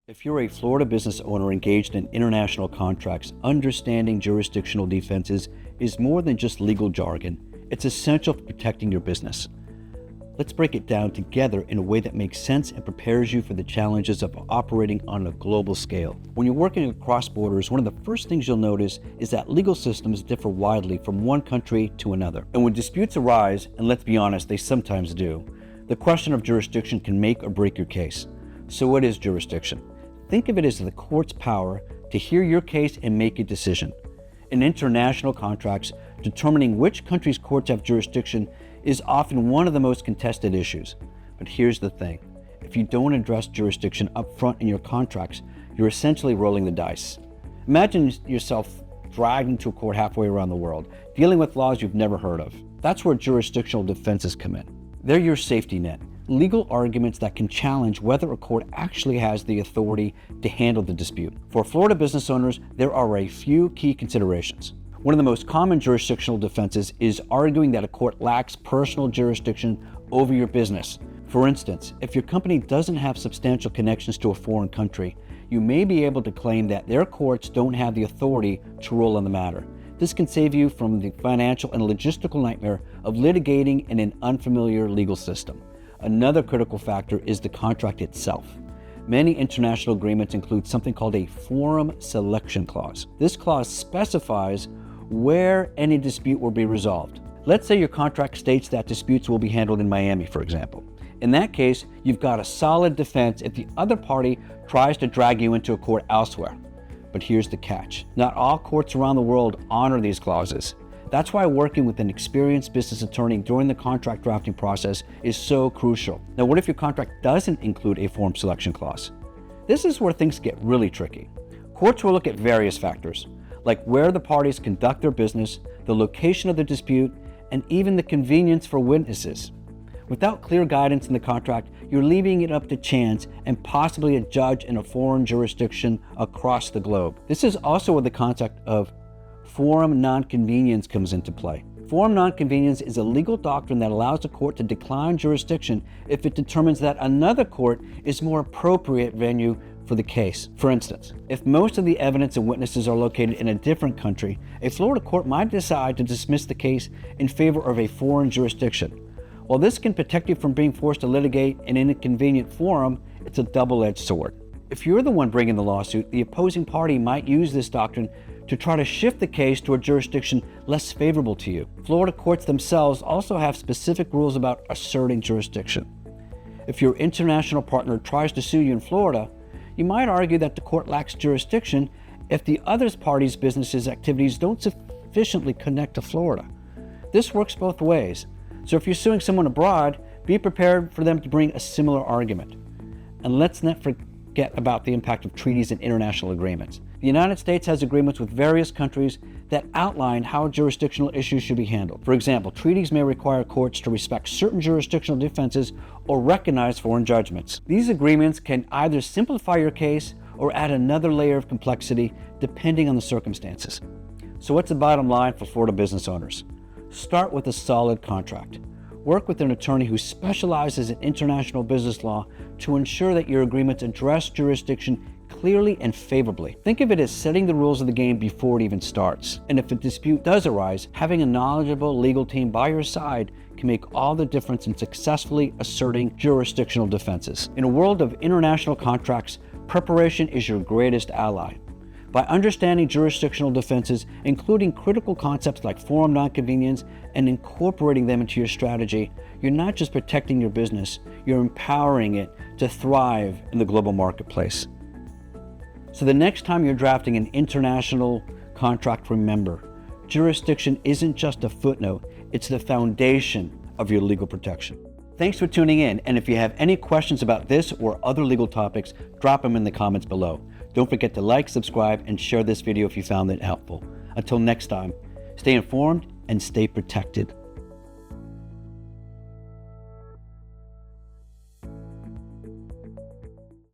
If you're a Florida business owner engaged in international contracts, understanding jurisdictional defenses is more than just legal jargon. It's essential for protecting your business. Let's break it down together in a way that makes sense and prepares you for the challenges of operating on a global scale. When you're working across borders, one of the first things you'll notice is that legal systems differ widely from one country to another. And when disputes arise, and let's be honest, they sometimes do, the question of jurisdiction can make or break your case. So what is jurisdiction? Think of it as the court's power to hear your case and make a decision. In international contracts, determining which country's courts have jurisdiction is often one of the most contested issues. But here's the thing. If you don't address jurisdiction up front in your contracts, you're essentially rolling the dice. Imagine yourself dragged into a court halfway around the world, dealing with laws you've never heard of. That's where jurisdictional defenses come in. They're your safety net. Legal arguments that can challenge whether a court actually has the authority to handle the dispute. For Florida business owners, there are a few key considerations. One of the most common jurisdictional defenses is arguing that a court lacks personal jurisdiction over your business. For instance, if your company doesn't have substantial connections to a foreign country, you may be able to claim that their courts don't have the authority to rule on the matter. This can save you from the financial and logistical nightmare of litigating in an unfamiliar legal system. Another critical factor is the contract itself. Many international agreements include something called a forum selection clause. This clause specifies where any dispute will be resolved. Let's say your contract states that disputes will be handled in Miami, for example. In that case, you've got a solid defense if the other party tries to drag you into a court elsewhere. But here's the catch. Not all courts around the world honor these clauses. That's why working with an experienced business attorney during the contract drafting process is so crucial. Now, what if your contract doesn't include a forum selection clause? This is where things get really tricky. Courts will look at various factors, like where the parties conduct their business, the location of the dispute, and even the convenience for witnesses. Without clear guidance in the contract, you're leaving it up to chance and possibly a judge in a foreign jurisdiction across the globe. This is also where the concept of forum nonconvenience comes into play. Forum nonconvenience is a legal doctrine that allows a court to decline jurisdiction if it determines that another court is more appropriate venue for the case. For instance, if most of the evidence and witnesses are located in a different country, a Florida court might decide to dismiss the case in favor of a foreign jurisdiction. While this can protect you from being forced to litigate in an inconvenient forum, it's a double-edged sword. If you're the one bringing the lawsuit, the opposing party might use this doctrine to try to shift the case to a jurisdiction less favorable to you. Florida courts themselves also have specific rules about asserting jurisdiction. If your international partner tries to sue you in Florida, you might argue that the court lacks jurisdiction if the other party's business's activities don't sufficiently connect to Florida. This works both ways. So if you're suing someone abroad, be prepared for them to bring a similar argument. And let's not forget about the impact of treaties and international agreements. The United States has agreements with various countries that outline how jurisdictional issues should be handled. For example, treaties may require courts to respect certain jurisdictional defenses or recognize foreign judgments. These agreements can either simplify your case or add another layer of complexity depending on the circumstances. So what's the bottom line for Florida business owners? Start with a solid contract. Work with an attorney who specializes in international business law to ensure that your agreements address jurisdiction clearly and favorably. Think of it as setting the rules of the game before it even starts. And if a dispute does arise, having a knowledgeable legal team by your side can make all the difference in successfully asserting jurisdictional defenses. In a world of international contracts, preparation is your greatest ally. By understanding jurisdictional defenses, including critical concepts like forum nonconvenience, and incorporating them into your strategy, you're not just protecting your business, you're empowering it to thrive in the global marketplace. So the next time you're drafting an international contract, remember, jurisdiction isn't just a footnote, it's the foundation of your legal protection. Thanks for tuning in, and if you have any questions about this or other legal topics, drop them in the comments below. Don't forget to like, subscribe, and share this video if you found it helpful. Until next time, stay informed and stay protected.